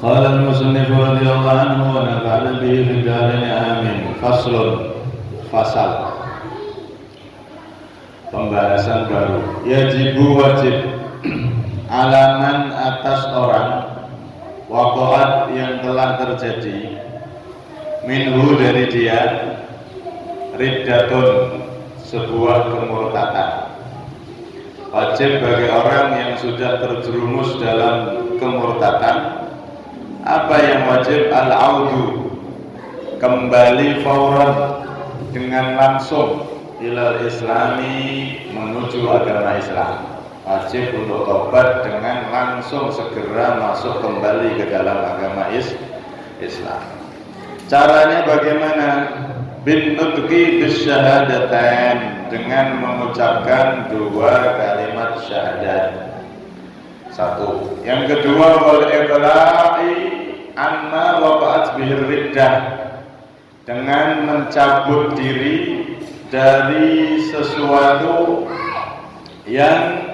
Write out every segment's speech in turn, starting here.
قال المصنف رضي الله عنه ونفعنا به في الدارين آمين. Fasal pembahasan baru. Yajibu wajib alaman atas orang waqa'at yang telah terjadi minhu dari dia riddatun sebuah kemurtadan. Wajib bagi orang yang sudah terjerumus dalam kemurtadan, apa yang wajib? Al-audu, kembali fauran dengan langsung ilal islami, menuju agama Islam. Wajib untuk tobat dengan langsung segera masuk kembali ke dalam agama Islam. Caranya bagaimana? Bin nutqi bisyahadatain, dengan mengucapkan dua kalimat syahadat. Satu. Yang kedua, wal iqla'i amma waqa'at bihir riddah, dengan mencabut diri dari sesuatu yang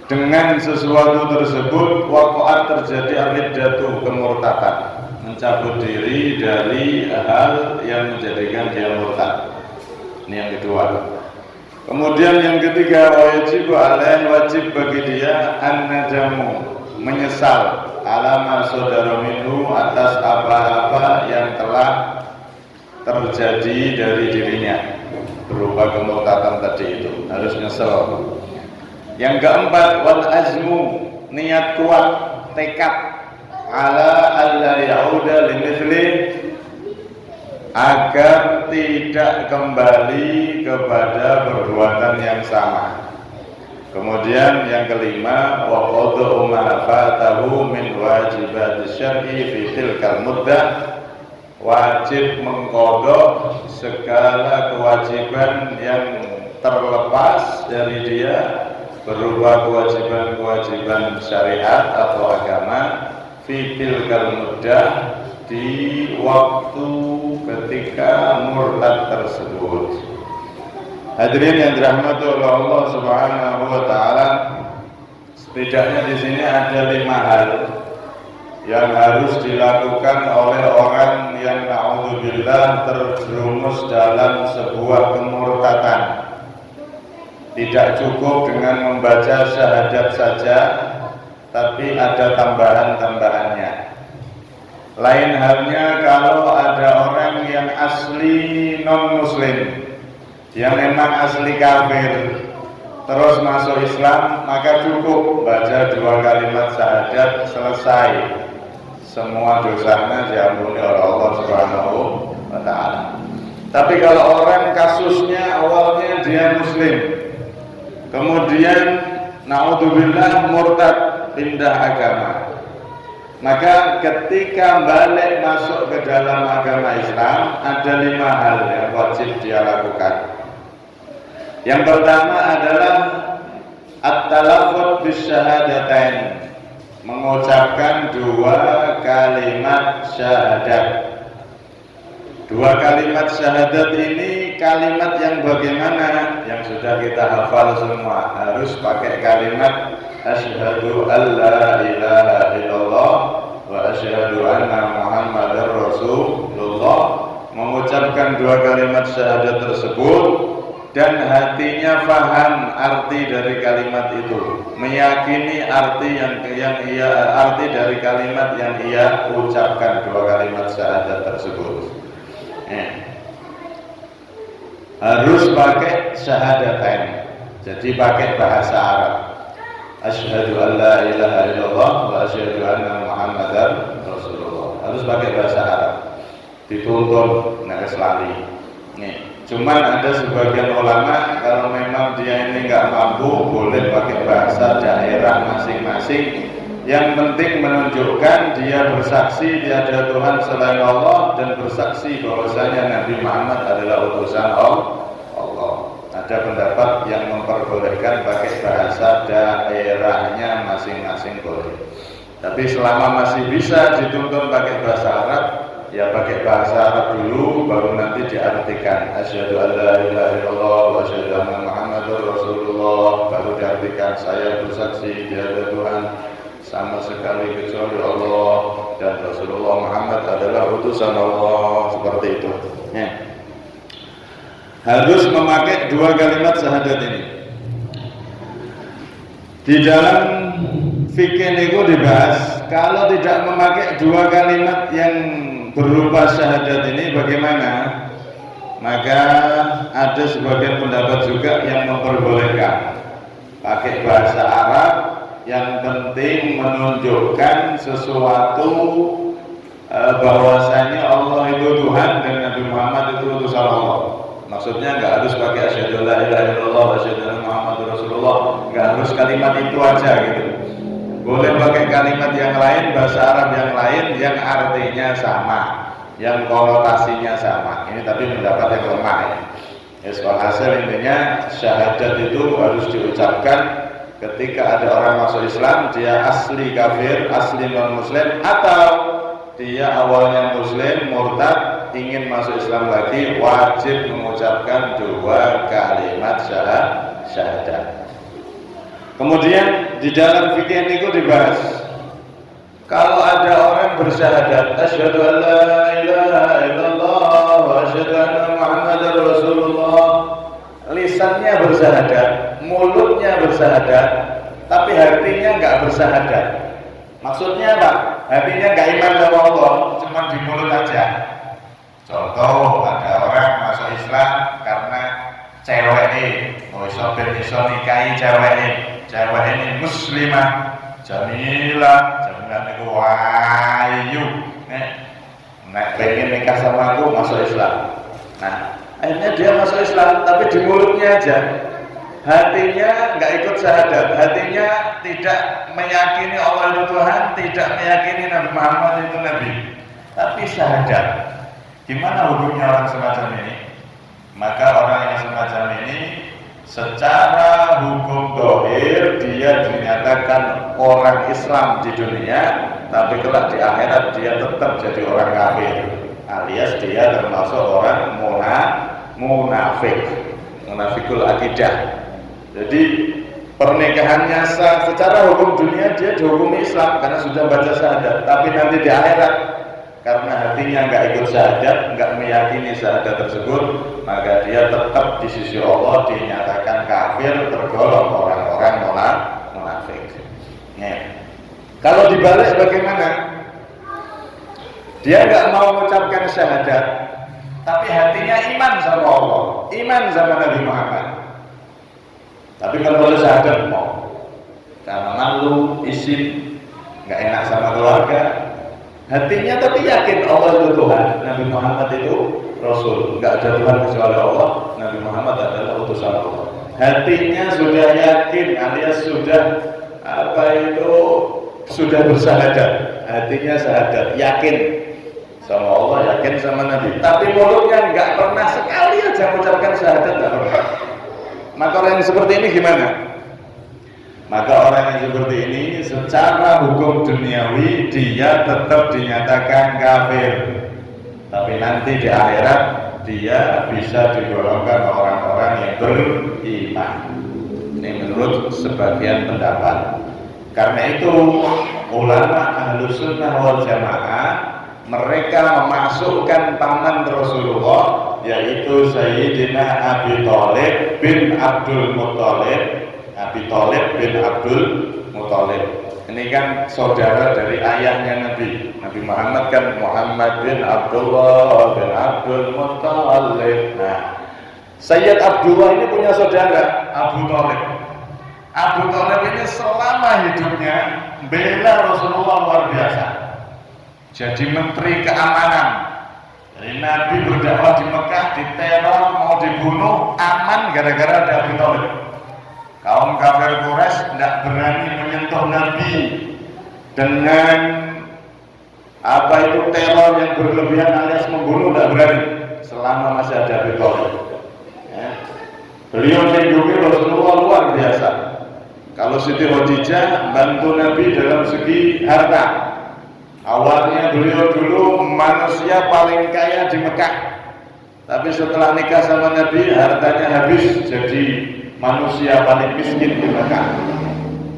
dengan sesuatu tersebut waqa'at terjadi riddatu, kemurtadan. Mencabut diri dari hal yang menjadikan dia murtad. Ini yang kedua. Kemudian yang ketiga, wajib alaih, wajib bagi dia an-nadamu, menyesal alama saudara minhu, atas apa-apa yang telah terjadi dari dirinya berupa kemurtadan tadi itu, harus nyesal. Yang keempat, wal azmu, niat kuat, tekad ala alla yauda limithli, agar tidak kembali kepada perbuatan yang sama. Kemudian yang kelima, wa qadhu ma fatahu min wajibat syar'i fi tilkal muddah, wajib mengqadha segala kewajiban yang terlepas dari dia berupa kewajiban-kewajiban syariat atau agama fi tilkal muddah, di waktu ketika murtad tersebut. Hadirin yang dirahmati oleh Allah Subhanahu wa taala, setidaknya di sini ada 5 hal yang harus dilakukan oleh orang yang na'udzubillah terjerumus dalam sebuah kemurtadan. Tidak cukup dengan membaca syahadat saja, tapi ada tambahan-tambahannya. Lain halnya kalau ada orang yang asli non-muslim, yang memang asli kafir, terus masuk Islam, maka cukup baca 2 kalimat syahadat, selesai. Semua dosanya diampuni oleh Allah Subhanahu wa ta'ala. Tapi kalau orang kasusnya awalnya dia muslim, kemudian na'udzubillah murtad, pindah agama, maka ketika balik masuk ke dalam agama Islam, ada 5 hal yang wajib dia lakukan. Yang pertama adalah at-talaffuz bisyahadatain, mengucapkan 2 kalimat syahadat. 2 kalimat syahadat ini kalimat yang bagaimana? Yang sudah kita hafal semua, harus pakai kalimat asyhadu alla ilaha illallah wa asyhadu anna muhammadar rasulullah. Mengucapkan 2 kalimat syahadat tersebut dan hatinya paham arti dari kalimat itu, meyakini arti arti dari kalimat yang ia ucapkan, 2 kalimat syahadat tersebut. Harus pakai syahadatain, jadi pakai bahasa Arab. Asyhadu an la ilaha illallah wa asyhadu anna muhammadar rasulullah. Harus pakai bahasa Arab. Dituntun nek lali. Cuman ada sebagian ulama kalau memang dia ini nggak mampu, boleh pakai bahasa daerah masing-masing. Yang penting menunjukkan dia bersaksi tiada Tuhan selain Allah dan bersaksi bahwasanya Nabi Muhammad adalah utusan Allah. Ada pendapat yang memperbolehkan pakai bahasa daerahnya masing-masing boleh. Tapi selama masih bisa dituntun pakai bahasa Arab, ya pakai bahasa Arab dulu, baru nanti diartikan. Asyhadu an la ilaha illallah wa asyhadu anna Muhammadar Rasulullah, baru diartikan saya bersaksi tiada Tuhan sama sekali kecuali Allah dan Rasulullah Muhammad adalah utusan Allah, seperti itu. Ya. Harus memakai dua kalimat syahadat ini. Di dalam fikih itu dibahas, kalau tidak memakai dua kalimat yang berupa syahadat ini bagaimana? Maka ada sebagian pendapat juga yang memperbolehkan pakai bahasa Arab, yang penting menunjukkan sesuatu bahwasanya Allah itu Tuhan dan Nabi Muhammad itu utusan Allah. Maksudnya nggak harus pakai asyhadu alla ilaha illallah wa asyhadu anna Muhammadar Rasulullah, nggak harus kalimat itu aja gitu. Boleh pakai kalimat yang lain, bahasa Arab yang lain yang artinya sama, yang konotasinya sama. Ini tapi pendapat yang lemah ya. Soal hasil intinya syahadat itu harus diucapkan ketika ada orang masuk Islam, dia asli kafir, asli non muslim, atau dia awalnya muslim, murtad, ingin masuk Islam lagi, wajib mengucapkan dua kalimat syahadat. Kemudian di dalam fikih itu dibahas, kalau ada orang bersyahadat asyhadu an la ilaha illallah wa asyhadu anna Muhammadar Rasulullah, lisannya bersyahadat, mulutnya bersyahadat, tapi hatinya enggak bersyahadat. Maksudnya apa? Hatinya enggak iman sama Allah, cuma di mulut aja. Contoh, ada orang masuk Islam karena cewek ini, iso nikahi cewek ini muslimah, jamilah niku wayu, nek pengen nikah sama aku masuk Islam. Nah, akhirnya dia masuk Islam, tapi di mulutnya aja, hatinya nggak ikut syahadat, hatinya tidak meyakini Allah itu Tuhan, tidak meyakini Nabi Muhammad itu Nabi, tapi syahadat. Gimana hukumnya orang semacam ini? Maka orang yang semacam ini secara hukum dohir dia dinyatakan orang Islam di dunia, tapi kelak di akhirat dia tetap jadi orang kafir, alias dia termasuk orang munafikul akidah. Jadi pernikahannya sah secara hukum dunia, dia dihukumi Islam karena sudah baca syahadat, tapi nanti di akhirat karena hatinya nggak ikut syahadat, nggak meyakini syahadat tersebut, maka dia tetap di sisi Allah dinyatakan kafir, tergolong orang-orang munafik. Ya. Kalau dibalik bagaimana? Dia nggak mau mengucapkan syahadat, tapi hatinya iman sama Allah, iman sama Nabi Muhammad. Tapi kalau boleh syahadat mau, karena malu, isim, nggak enak sama keluarga. Hatinya tapi yakin Allah itu Tuhan, Nabi Muhammad itu Rasul, nggak ada Tuhan kecuali Allah, Nabi Muhammad adalah utusan Allah. Hatinya sudah yakin, alias sudah bersyahadat, hatinya syahadat, yakin sama Allah, yakin sama Nabi, tapi mulutnya nggak pernah sekali aja mengucapkan syahadat, nggak pernah. Maka orang yang seperti ini gimana? Maka orang yang seperti ini secara hukum duniawi dia tetap dinyatakan kafir, tapi nanti di akhirat dia bisa digolongkan orang-orang yang beriman. Ini menurut sebagian pendapat. Karena itu ulama Ahlus Sunnah wal Jamaah mereka memasukkan paman Rasulullah, yaitu Sayyidina Abi Thalib bin Abdul Muthalib. Abi Thalib bin Abdul Muthalib ini kan saudara dari ayahnya Nabi Muhammad, kan Muhammad bin Abdullah bin Abdul Muthalib. Nah, Sayyid Abdullah ini punya saudara Abu Thalib. Abu Thalib ini selama hidupnya bela Rasulullah luar biasa, jadi menteri keamanan. Jadi Nabi berdakwah di Mekah, diteror, mau dibunuh, aman gara-gara ada Abu Thalib. Kaum kafir Quraisy tidak berani menyentuh Nabi dengan teror yang berlebihan alias membunuh, tidak berani selama masih ada Abi Thalib. Ya. Beliau melindungi Rasulullah luar biasa. Kalau Siti Khadijah bantu Nabi dalam segi harta. Awalnya beliau dulu manusia paling kaya di Mekah, tapi setelah nikah sama Nabi hartanya habis, jadi manusia paling miskin di Mekah.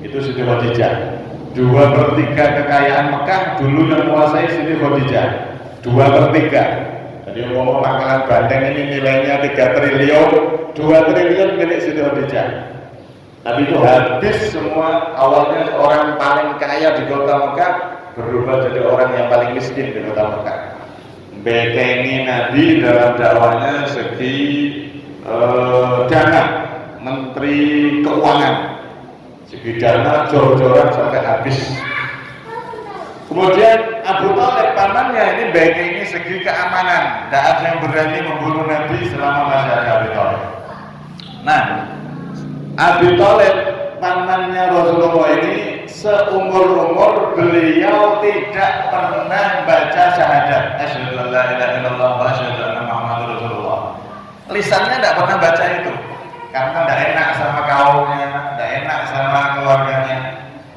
Itu Siti Khadijah. 2/3 kekayaan Mekah dulu yang menguasai Siti Khadijah. 2/3. Jadi umum pangkalan banteng ini nilainya 3 triliun, 2 triliun milik Siti Khadijah. Tapi itu habis semua. Awalnya orang paling kaya di kota Mekah berubah jadi orang yang paling miskin di kota Mekah. Bekengi Nabi dalam dakwahnya segi dana, Menteri Keuangan, segi dana jor-joran sampai habis. Kemudian Abu Thalib pamannya ini bekengi segi keamanan, tidak ada yang berani membunuh Nabi selama masih ada Abu Thalib. Nah, Abu Thalib pamannya Rasulullah ini seumur-umur beliau tidak pernah baca syahadat asyhadu an la ilaha illallah wa asyhadu anna muhammadar rasulullah. Lisannya tidak pernah baca itu karena tidak enak sama kaumnya, tidak enak sama keluarganya.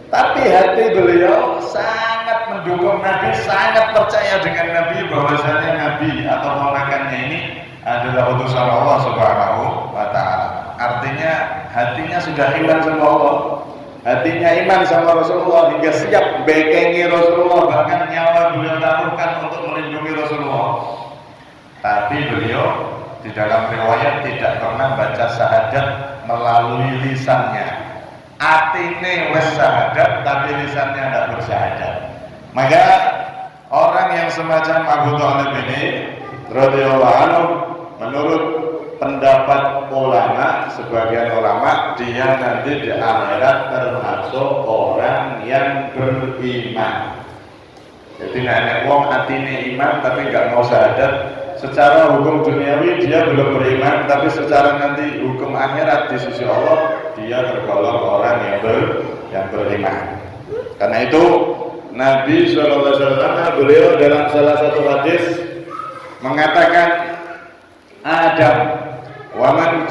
Tapi hati beliau sangat mendukung Nabi, sangat percaya dengan Nabi bahwasanya Nabi atau ponakannya ini adalah utusan Allah Subhanahu wa Ta'ala. Artinya hatinya sudah iman sama Allah, hatinya iman sama Rasulullah hingga siap bekengi Rasulullah, bahkan nyawa beliau taruhkan untuk melindungi Rasulullah. Tapi beliau di dalam riwayat tidak pernah baca syahadat melalui lisannya. Atine wes syahadat tapi lisannya tidak bersyahadat. Maka orang yang semacam Abu Thalib ini radhiyallahu anhu, menurut pendapat ulama, sebagian ulama, dia nanti di akhirat termasuk orang yang beriman. Jadi nenek wong atine iman tapi nggak mau syahadat, secara hukum duniawi dia belum beriman, tapi secara nanti hukum akhirat di sisi Allah dia tergolong orang yang beriman. Karena itu Nabi SAW beliau dalam salah satu hadis mengatakan Adam wa man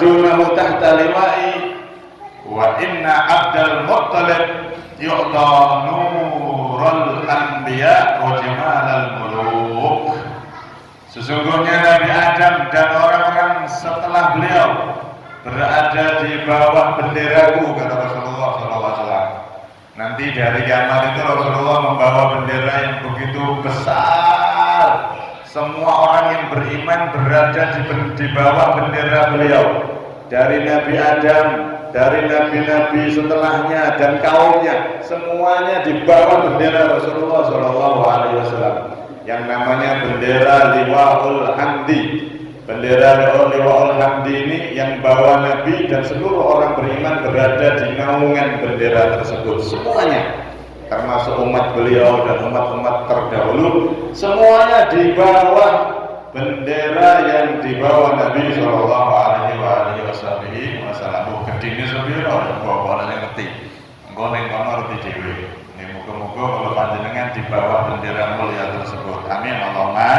dunahu tahta liwa'i wa inna Abdul Muttalib yu'ta nurul anbiya wa jamalal muluk. Sesungguhnya Nabi Adam dan orang-orang setelah beliau berada di bawah benderaku, kata Rasulullah SAW. Nanti dari kiamat itu Rasulullah membawa bendera yang begitu besar. Semua orang yang beriman berada di bawah bendera beliau. Dari Nabi Adam, dari nabi-nabi setelahnya dan kaumnya, semuanya di bawah bendera Rasulullah SAW. Yang namanya bendera Liwaul Hamdi. Bendera Liwaul Hamdi ini yang bawa Nabi dan seluruh orang beriman berada di naungan bendera tersebut. Semuanya, termasuk umat beliau dan umat-umat terdahulu, semuanya di bawah bendera yang dibawa Nabi Shallallahu Alaihi Wasallam. Gedine sepiro bawa yang ngerti. Engko ning kono ngerti dhewe. Ning muga-muga kalau panjenengan di bawah bendera mulia tersebut. Amin Allahumma.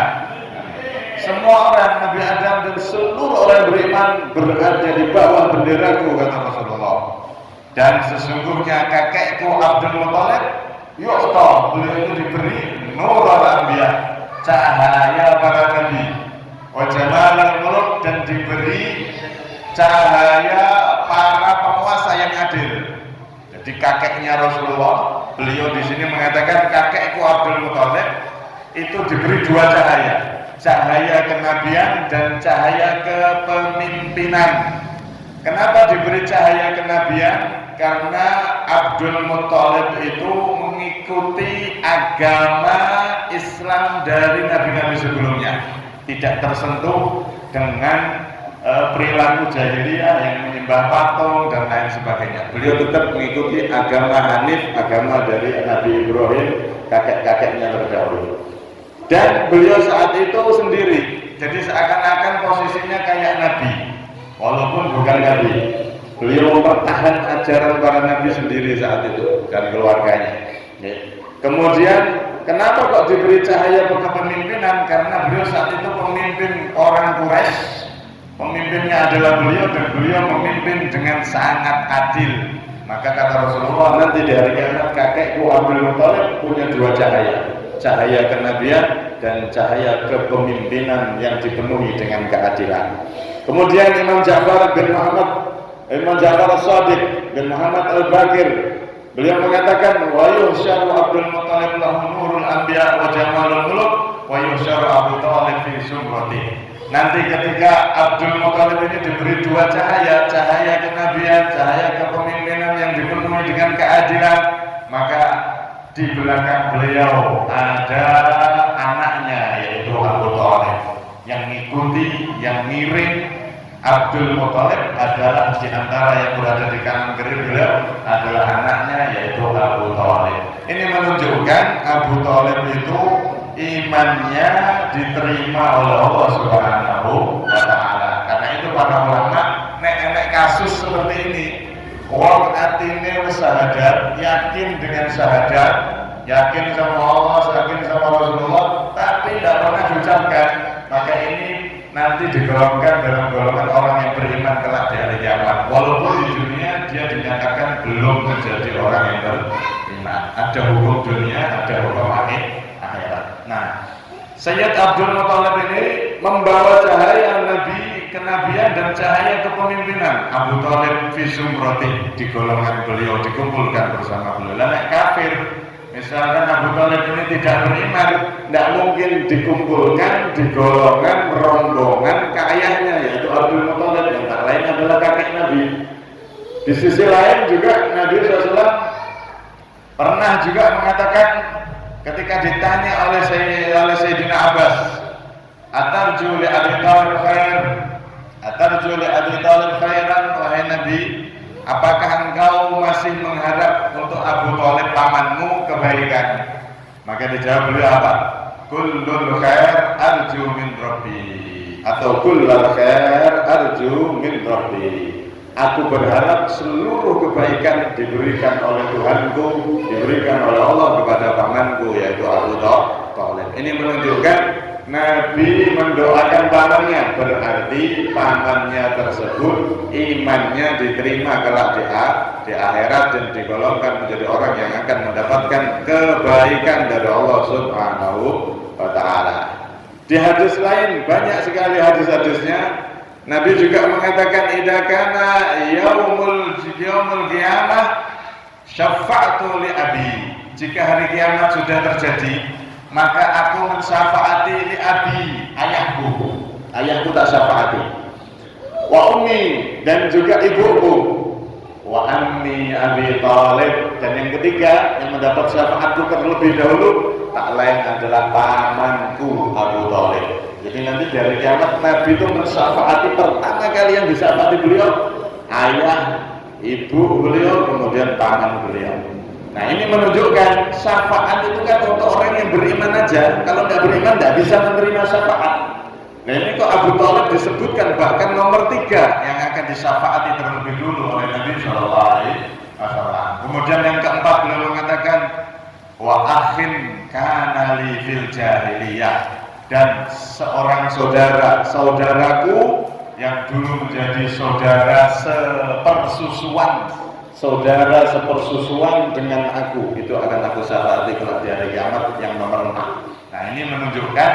Semua orang Nabi Adam dan seluruh orang beriman berada di bawah benderaku, kata Rasulullah. Dan sesungguhnya kakekku Abdul Muttalib yu'ta, beliau itu diberi nurul anbiya, cahaya para nabi, wa jamalal muluk, dan diberi cahaya para penguasa yang adil. Jadi kakeknya Rasulullah, beliau di sini mengatakan kakekku Abdul Muttalib itu diberi dua cahaya, cahaya kenabian dan cahaya kepemimpinan. Kenapa diberi cahaya kenabian? Karena Abdul Muttalib itu mengikuti agama Islam dari nabi-nabi sebelumnya, tidak tersentuh dengan perilaku jahiliyah yang menyembah patung dan lain sebagainya. Beliau tetap mengikuti agama Hanif, agama dari Nabi Ibrahim, kakek-kakeknya terdahulu. Dan beliau saat itu sendiri, jadi seakan-akan posisinya kayak Nabi, walaupun bukan Nabi. Beliau mempertahan ajaran para Nabi sendiri saat itu dan keluarganya. Kemudian kenapa kok diberi cahaya kepemimpinan? Karena beliau saat itu pemimpin orang Quraisy. Pemimpinnya adalah beliau dan beliau memimpin dengan sangat adil. Maka kata Rasulullah, nanti di hari kiamat kakekku Abdul Muttalib punya dua cahaya, cahaya kenabian dan cahaya kepemimpinan yang dipenuhi dengan keadilan. Kemudian Imam Ja'far bin Muhammad, Imam Ja'far As-Shadiq bin Muhammad Al-Baqir Beliau mengatakan wa yuhsyaru Abdul Muthalib lahu nurul anbiya wa jamalul muluk wa yuhsyaru Abu Thalib fi sumrati. Nanti ketika Abdul Muthalib ini diberi dua cahaya, cahaya kenabian, cahaya kepemimpinan yang dipenuhi dengan keadilan, maka di belakang beliau ada anaknya yaitu Abu Thalib yang mengikuti, yang ngiring. Abdul Muthalib adalah di antara yang berada di kanan kiri beliau adalah anaknya yaitu Abu Thalib. Ini menunjukkan Abu Thalib itu imannya diterima oleh Allah Subhanahu wa taala. Karena itu para ulama nek kasus seperti ini, wong atine wis syahadat, yakin dengan syahadat, yakin sama Allah, yakin sama Rasulullah, tapi tidak pernah diucapkan, maka ini nanti digolongkan dalam golongan orang yang beriman kelak di hari kiamat. Walaupun di dunia dia dinyatakan belum menjadi orang yang beriman. Ada hukum dunia, ada hukum akhirat. Nah, Sayyid Abdul Muthalib ini membawa cahaya Nabi, kenabian dan cahaya kepemimpinan. Abu Thalib fi sumrati, di golongan beliau, dikumpulkan bersama beliau. Nek kafir, misalkan Abu Thalib ini tidak beriman, tidak mungkin dikumpulkan di golongan rombongan ke ayahnya yaitu Abdul Muthalib, yang tak lain adalah kakek Nabi. Di sisi lain juga Nabi SAW pernah juga mengatakan ketika ditanya oleh Sayyidina Abbas, atarju li Abi Thalib khair, atarju li Abi Thalib khairan, wahai Nabi, apakah engkau masih mengharap untuk Abu Thalib pamanmu kebaikan? Maka dijawab beliau apa? Kullul khair arju min Rabbi, atau kullul khair arju min Rabbi. Aku berharap seluruh kebaikan diberikan oleh Tuhanku, diberikan oleh Allah kepada pamanku yaitu Abu Thalib. Ini menunjukkan Nabi mendoakan pamannya, berarti pamannya tersebut imannya diterima kelak di akhirat dan digolongkan menjadi orang yang akan mendapatkan kebaikan dari Allah Subhanahu wa taala. Di hadis lain banyak sekali hadis-hadisnya. Nabi juga mengatakan idza kana yaumul qiyamah syafa'tu li abi. Jika hari kiamat sudah terjadi, maka aku mensyafaati li abi, ayahku tak syafaati, wa ummi, dan juga ibuku, wa ammi Abi Thalib, dan yang ketiga yang mendapat syafaatku terlebih dahulu tak lain adalah pamanku Abu Thalib. Jadi nanti dari kiamat Nabi itu mensyafaati, pertama kali yang disyafaati beliau ayah, ibu beliau, kemudian paman beliau. Nah, ini menunjukkan syafaat itu kan untuk orang yang beriman aja. Kalau tidak beriman tidak bisa menerima syafaat. Nah, ini kok Abu Thalib disebutkan bahkan nomor 3 yang akan disyafaati terlebih dulu oleh Nabi Shallallahu Alaihi Wasallam. Kemudian yang keempat beliau mengatakan wa akhin kana li fil jahiliyah, dan seorang saudaraku yang dulu menjadi saudara sepersusuan dengan aku, itu akan aku syafaati kelak di hari kiamat yang nomor 4. Nah, ini menunjukkan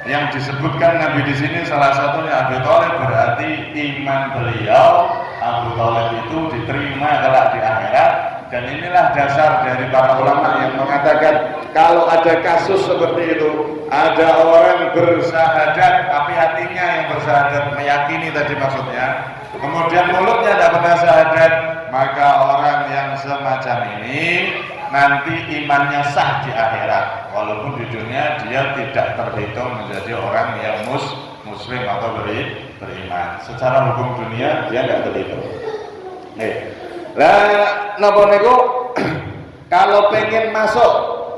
yang disebutkan Nabi di sini salah satunya Abu Thalib, berarti iman beliau Abu Thalib itu diterima kelak di akhirat. Dan inilah dasar dari para ulama yang mengatakan kalau ada kasus seperti itu, ada orang bersyahadat tapi hatinya yang bersyahadat, meyakini tadi maksudnya, kemudian mulutnya tidak pernah syahadat, maka orang yang semacam ini nanti imannya sah di akhirat, walaupun di dunia dia tidak terhitung menjadi orang yang muslim atau beriman. Secara hukum dunia dia tidak terhitung. Lah napa niku kalau pengen masuk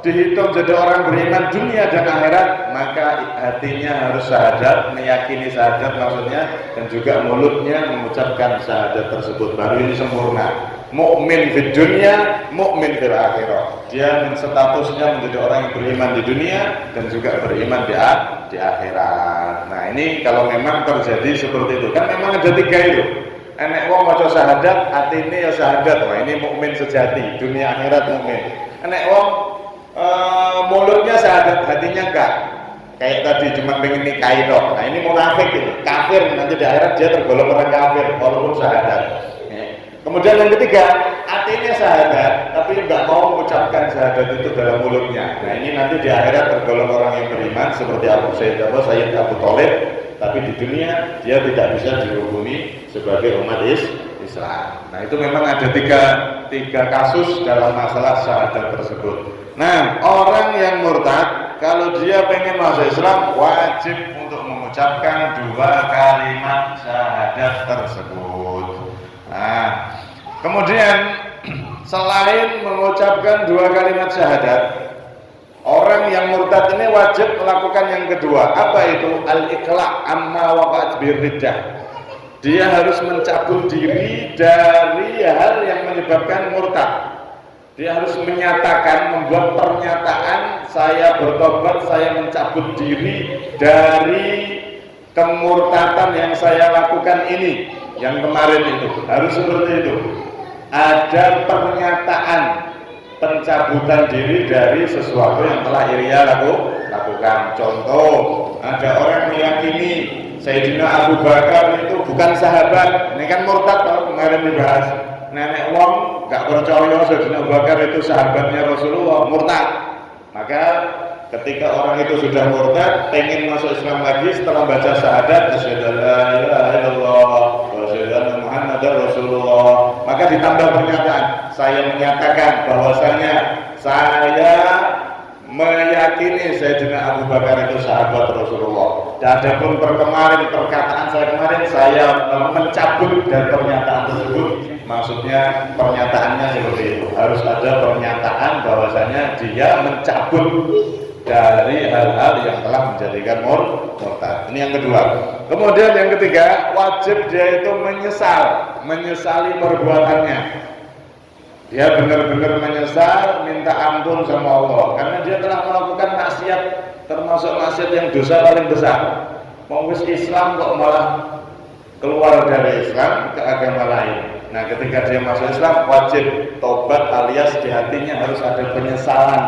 dihitung jadi orang beriman dunia dan akhirat, maka hatinya harus syahadat, meyakini syahadat maksudnya, dan juga mulutnya mengucapkan syahadat tersebut, baru ini sempurna. Mukmin di dunia, mukmin di akhirat. Dia statusnya menjadi orang yang beriman di dunia dan juga beriman di akhirat. Nah, ini kalau memang terjadi seperti itu, kan memang ada 3 itu. Enek wong maca syahadat, atine ya syahadat, wah ini mukmin sejati, dunia akhirat mukmin. Enek wong mulutnya syahadat, hatinya enggak. Kayak tadi cuma pengen nikahi dong. Nah, ini munafik itu, kafir, nanti di akhirat dia tergolong orang kafir walaupun syahadat. Kemudian yang ketiga, hatinya syahadat, tapi nggak mau mengucapkan syahadat itu dalam mulutnya. Nah ini nanti di akhirat tergolong orang yang beriman seperti Sayyid Abu Thalib, tapi di dunia dia tidak bisa dihukumi sebagai umat Islam. Nah itu memang ada tiga kasus dalam masalah syahadat tersebut. Nah orang yang murtad kalau dia pengen masuk Islam wajib untuk mengucapkan 2 kalimat syahadat tersebut. Nah, kemudian selain mengucapkan 2 kalimat syahadat, orang yang murtad ini wajib melakukan yang kedua. Apa itu? Al-iqla' amma waqa'at birriddah. Dia harus mencabut diri dari hal yang menyebabkan murtad. Dia harus menyatakan, membuat pernyataan, saya bertobat, saya mencabut diri dari kemurtadan yang saya lakukan ini. Yang kemarin itu harus seperti itu. Ada pernyataan pencabutan diri dari sesuatu yang telah ia lakukan. Contoh, ada orang meyakini Sayyidina Abu Bakar itu bukan sahabat. Ini kan murtad, kalau kemarin dibahas. Nenek wong gak percaya Sayyidina Abu Bakar itu sahabatnya Rasulullah, murtad. Maka ketika orang itu sudah murtad, pengen masuk Islam lagi setelah baca syahadat asyhadu an la ilaha illallah wa asyhadu anna Muhammadar Rasulullah, maka ditambah pernyataan, saya menyatakan bahwasanya saya meyakini Sayyidina Abu Bakar itu sahabat Rasulullah. Dan adapun perkataan saya kemarin, saya mencabut dari pernyataan tersebut. Maksudnya pernyataannya seperti itu. Harus ada pernyataan bahwasanya dia mencabut dari hal-hal yang telah menjadikan murtad. Ini yang kedua. Kemudian yang ketiga, wajib dia itu menyesali perbuatannya. Dia benar-benar menyesal, minta ampun sama Allah karena dia telah melakukan maksiat, termasuk maksiat yang dosa paling besar. Mau Islam kok malah keluar dari Islam ke agama lain. Nah, ketika dia masuk Islam wajib tobat, alias di hatinya harus ada penyesalan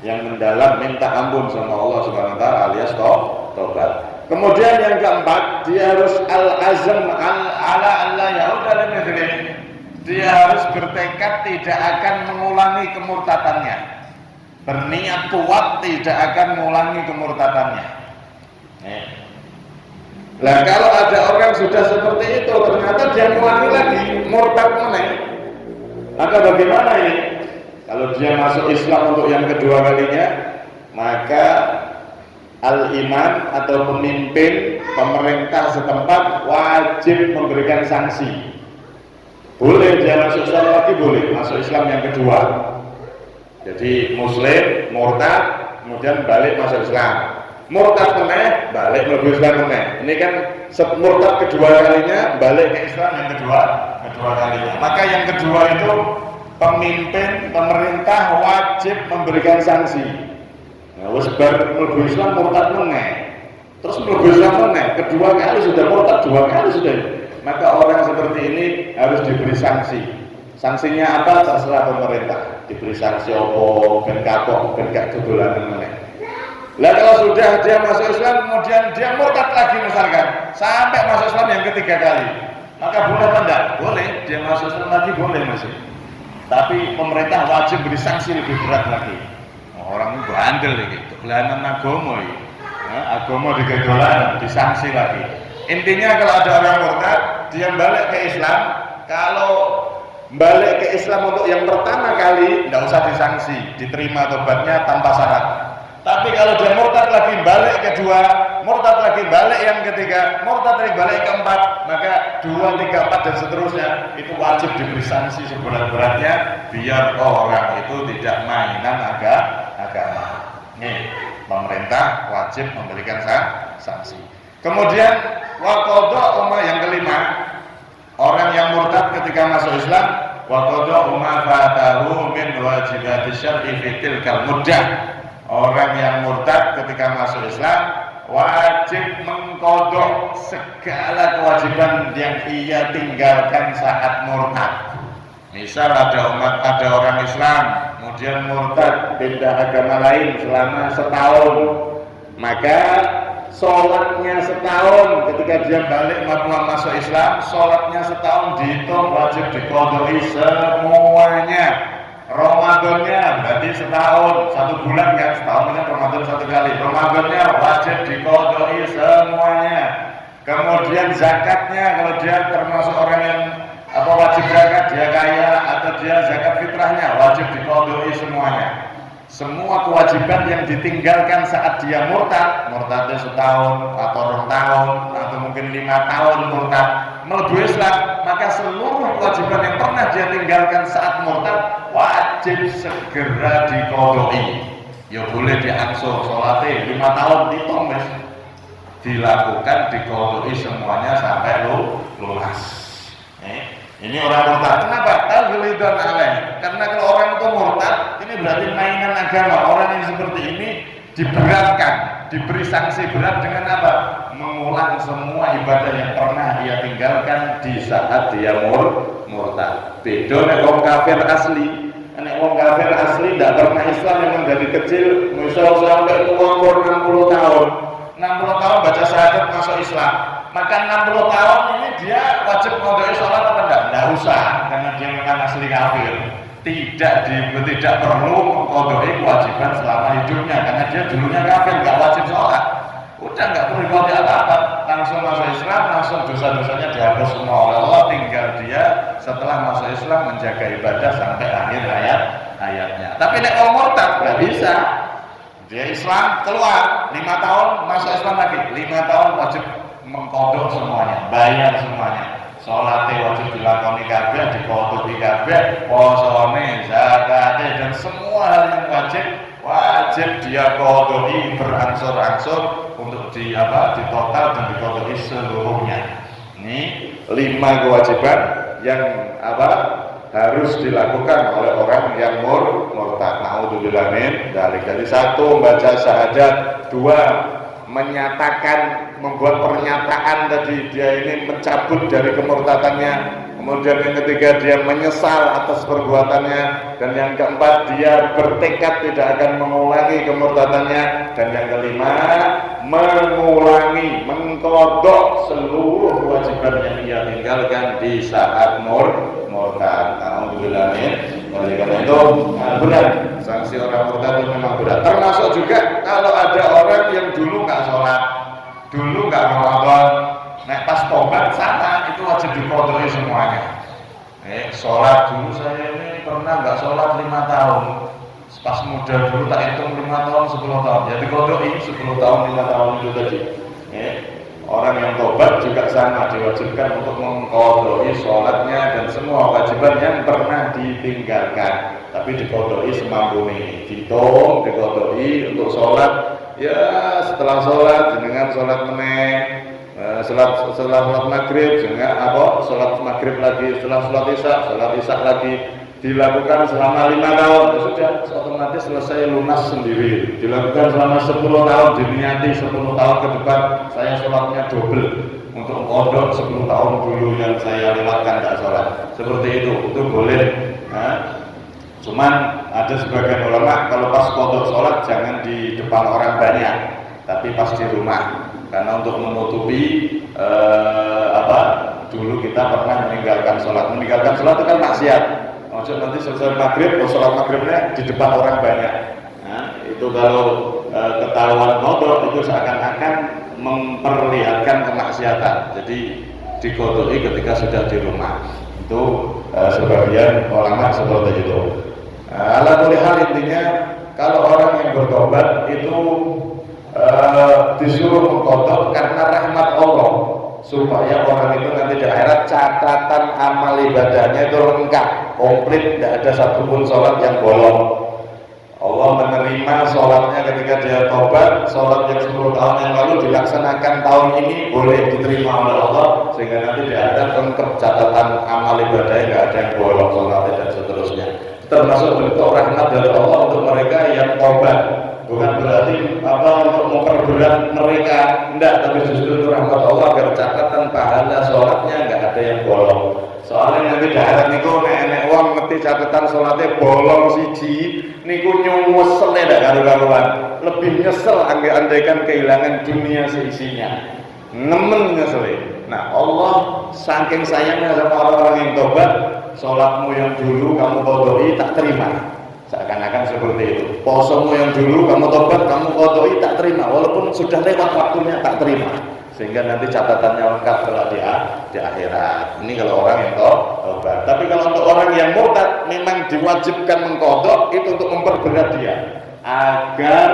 yang mendalam, minta ampun sama Allah Subhanahu wa taala alias tobat. Kemudian yang keempat, dia harus al-azm ala alla yauda limithlihi. Dia harus bertekad tidak akan mengulangi kemurtadannya. Berniat kuat tidak akan mengulangi kemurtadannya. Nah, kalau ada orang sudah seperti itu, ternyata dia mengulangi lagi, murtad meneh. Maka bagaimana ini? Kalau dia masuk Islam untuk yang kedua kalinya, maka al-iman atau pemimpin pemerintah setempat wajib memberikan sanksi. Boleh dia masuk Islam lagi, boleh masuk Islam yang kedua. Jadi Muslim, murtad, kemudian balik masuk Islam. Murtad meneh, balik menuju Islam meneh. Ini kan murtad kedua kalinya, balik ke Islam yang kedua kalinya. Maka yang kedua itu pemimpin pemerintah wajib memberikan sanksi. Nah, wis bar menuju Islam murtad meneh. Terus menuju Islam meneh, kedua kali sudah murtad, 2 kali sudah. Maka orang seperti ini harus diberi sanksi. Sanksinya apa? Terserah pemerintah. Diberi sanksi opo, ben kapok, ben gak kedolanan meneh. Lah kalau sudah dia masuk Islam kemudian dia murtad lagi misalkan sampai masuk Islam yang ketiga kali, maka boleh apa enggak? Boleh, dia masuk Islam lagi boleh masih. Tapi pemerintah wajib beri sanksi lebih berat lagi. Orang itu bandel gitu, belanan agama ini. Agama digedolan, disanksi lagi. Intinya kalau ada orang murtad, dia balik ke Islam. Kalau balik ke Islam untuk yang pertama kali, tidak usah disanksi, diterima tobatnya tanpa syarat. Tapi kalau dia murtad lagi balik kedua, murtad lagi balik yang ketiga, murtad lagi balik keempat, maka 2, 3, 4 dan seterusnya itu wajib diberi sanksi seberat-beratnya biar orang itu tidak mainan agama. Nih, pemerintah wajib memberikan sanksi. Kemudian waqadha yang kelima, orang yang murtad ketika masuk Islam, waqadha ma fatahu min wajibati syar'i fi tilkal muddah. Orang yang murtad ketika masuk Islam wajib mengkodok segala kewajiban yang ia tinggalkan saat murtad. Misal ada orang Islam kemudian murtad pindah agama lain selama setahun, maka sholatnya setahun, ketika dia balik masuk Islam, sholatnya setahun dihitung wajib diqodoi semuanya. Ramadannya berarti setahun, 1 bulan kan, setahun kan Ramadan 1 kali. Ramadannya wajib diqodoi semuanya. Kemudian zakatnya, kalau dia termasuk orang yang wajib zakat, dia kaya atau dia zakat fitrahnya wajib diqodoi semuanya. Semua kewajiban yang ditinggalkan saat dia murtadnya setahun atau 2 tahun atau mungkin 5 tahun murtad melebu Islam, maka seluruh kewajiban yang pernah dia tinggalkan saat murtad wajib segera diqodoi. Ya boleh diangsur sholatnya 5 tahun dihitung dilakukan, diqodoi semuanya sampai lunas. Ini orang murtad. Kenapa? Taghlidan alaih. Karena kalau orang itu murtad, ini berarti mainan agama. Orang yang seperti ini diberatkan, diberi sanksi berat dengan apa? Mengulang semua ibadah yang pernah ia tinggalkan di saat dia murtad. Beda nek wong kafir asli. Nek wong kafir asli tidak pernah Islam, memang dari kecil, misal sampai tua umur 60 tahun. 60 tahun baca syahadat masuk Islam. Maka 60 tahun ini dia wajib ngodoi sholat apa enggak? Enggak usah, karena dia memang asli kafir. Tidak perlu ngodoi kewajiban selama hidupnya, karena dia dulunya kafir, enggak wajib sholat. Udah enggak perlu ngodoi apa-apa, langsung masuk Islam, langsung dosa-dosanya dihapus semua oleh Allah. Tinggal dia setelah masuk Islam menjaga ibadah sampai akhir hayatnya. Tapi nek orang murtad enggak bisa. Dia Islam keluar 5 tahun, masuk Islam lagi 5 tahun wajib mengkodok semuanya, bayar semuanya. Sholatnya wajib dilakoni kabeh, diqodoi kabeh, posone, zakatnya dan semua hal yang wajib dia qodoi berangsur-angsur untuk ditotal dan diqodoi seluruhnya. Ini 5 kewajiban yang harus dilakukan oleh orang yang murtad. Naudzubillah min dzalik. Jadi 1 membaca syahadat, 2 menyatakan, membuat pernyataan tadi dia ini mencabut dari kemurtadannya. Kemudian yang ketiga dia menyesal atas perbuatannya, dan yang keempat dia bertekad tidak akan mengulangi kemurtadannya, dan yang kelima mengkodok seluruh kewajiban yang ia tinggalkan di saat murtad. Alhamdulillah. Oleh karena itu berat, sanksi orang murtad itu memang berat. Termasuk juga kalau ada orang yang dulu nggak sholat, dulu nggak Ramadan, nah pas tobat sama itu wajib diqodoi semuanya. Sholat dulu saya ini pernah nggak sholat 5 tahun, pas muda dulu tak hitung 5 tahun 10 tahun, jadi diqodoi 10 tahun 5 tahun itu tadi. Orang yang tobat juga sama, diwajibkan untuk mengqodoi sholatnya dan semua kewajiban yang pernah ditinggalkan, tapi diqodoi semampunya. Dihitung, diqodoi untuk sholat. Ya setelah sholat dengan sholat meneh, setelah sholat maghrib dengan sholat maghrib lagi, setelah sholat isya lagi, dilakukan selama 5 tahun, ya sudah otomatis selesai lunas sendiri. Dilakukan selama 10 tahun, diniati 10 tahun ke depan saya sholatnya double untuk kodok 10 tahun dulu yang saya lewatkan tidak sholat. Seperti itu boleh. Cuman ada sebagian ulama kalau pas kodok sholat jangan di depan orang banyak, tapi pas di rumah, karena untuk menutupi dulu kita pernah meninggalkan sholat itu kan maksiat. Maksud nanti selesai maghrib, sholat maghribnya di depan orang banyak. Nah, itu kalau ketahuan kodok itu seakan-akan memperlihatkan kemaksiatan. Jadi diqodoi ketika sudah di rumah. Itu sebagian ulama seperti itu. Ala kulli hal, intinya kalau orang yang bertobat itu disuruh mengkodok karena rahmat Allah, supaya orang itu nanti di akhirat catatan amal ibadahnya itu lengkap, komplit, tidak ada satupun sholat yang bolong. Allah menerima sholatnya ketika dia tobat. Sholat yang 10 tahun yang lalu dilaksanakan tahun ini boleh diterima oleh Allah, sehingga nanti di akhirat lengkap catatan amal ibadahnya, tidak ada yang bolong sholatnya dan seterusnya. Termasuk bentuk rahmat dari Allah untuk mereka yang tobat. Bukan berarti untuk memperberat mereka, enggak, tapi justru itu rahmat Allah agar catatan pahala sholatnya enggak ada yang bolong. Soalnya nanti daerah niku nek wong ngerti catatan sholatnya bolong siji, niku nyuwes enggak karu-karuan. lebih nyesel andaikan kehilangan dunia seisinya. Nemen nyesel. Nah, Allah saking sayangnya sama orang-orang yang tobat, sholatmu yang dulu kamu qodoi tak terima. Seakan-akan seperti itu. Posomu yang dulu kamu tobat, kamu qodoi tak terima, walaupun sudah lewat waktunya tak terima. Sehingga nanti catatannya lengkap kalau di akhirat. Ini kalau orang yang tobat. Tapi kalau untuk orang yang murtad, memang diwajibkan mengqodok, itu untuk memperberat dia agar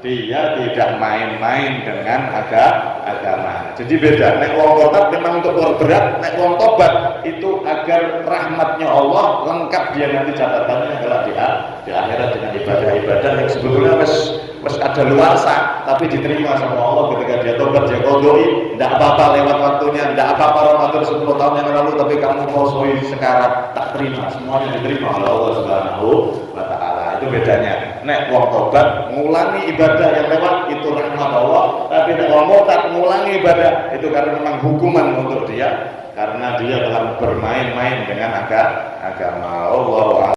dia tidak main-main dengan agama. Jadi beda. Nek wong tobat memang untuk memperberat, nek wong tobat itu agar rahmatnya Allah lengkap dia nanti catatannya kalau di akhirat dengan ibadah-ibadah yang sebetulnya wes ada luasa, tapi diterima sama Allah ketika dia tobat, dia qodoi, tidak apa-apa lewat waktunya, tidak apa-apa Ramadan 10 tahun yang lalu, tapi kamu posoi sekarang tak terima, semuanya diterima oleh Allah Subhanahu wa Ta'ala. Itu bedanya. Nek wong tobat ngulangi ibadah yang lewat itu rahmat Allah, tapi nek wong murtad ngulangi ibadah itu karena memang hukuman untuk dia, karena dia telah bermain-main dengan agama Allah.